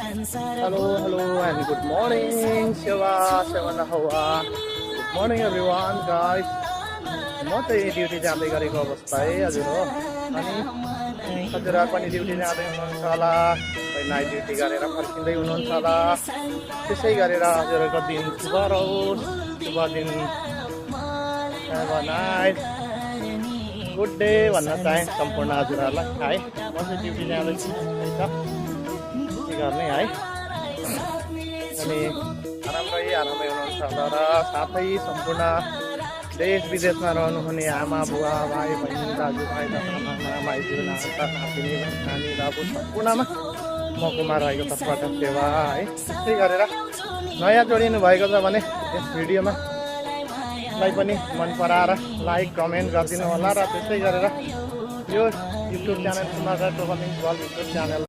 Hello, and good morning, Shiva, Hawa. Good morning, everyone, guys. म चाहिँ duty जाँदै गरेको अवस्था है हजुर हो। अनि हजुर पनि ड्युटी जाँदै हुनुहुन्छ होला, नाइट ड्युटी गरेर फर्किँदै हुनुहुन्छ होला। त्यसै गरेर हजुरहरूको दिन शुभ रहोस्, शुभ दिन, have a night, good day भन्न चाहे सम्पूर्ण हजुरहरूलाई है। म चाहिँ ड्युटी जाँदैछु है त, के गर्ने है। अनि आरामै हुनुहुन्छ होला र साथै सम्पूर्ण देश विदेशमा रहनुहुने आमा बुवा भाइ बहिनी दाजुभाइ दादा माइजू नाता नातिनी नानी बाबु सम्पूर्णमा म कुमार राईको तर्फबाट सेवा है। त्यस्तै गरेर नयाँ जोडिनु भएको छ भने यस भिडियोमा पनि मन पराएर लाइक कमेन्ट गरिदिनु होला र त्यस्तै गरेर यो YouTube channel Kumar Rai travelling world YouTube channel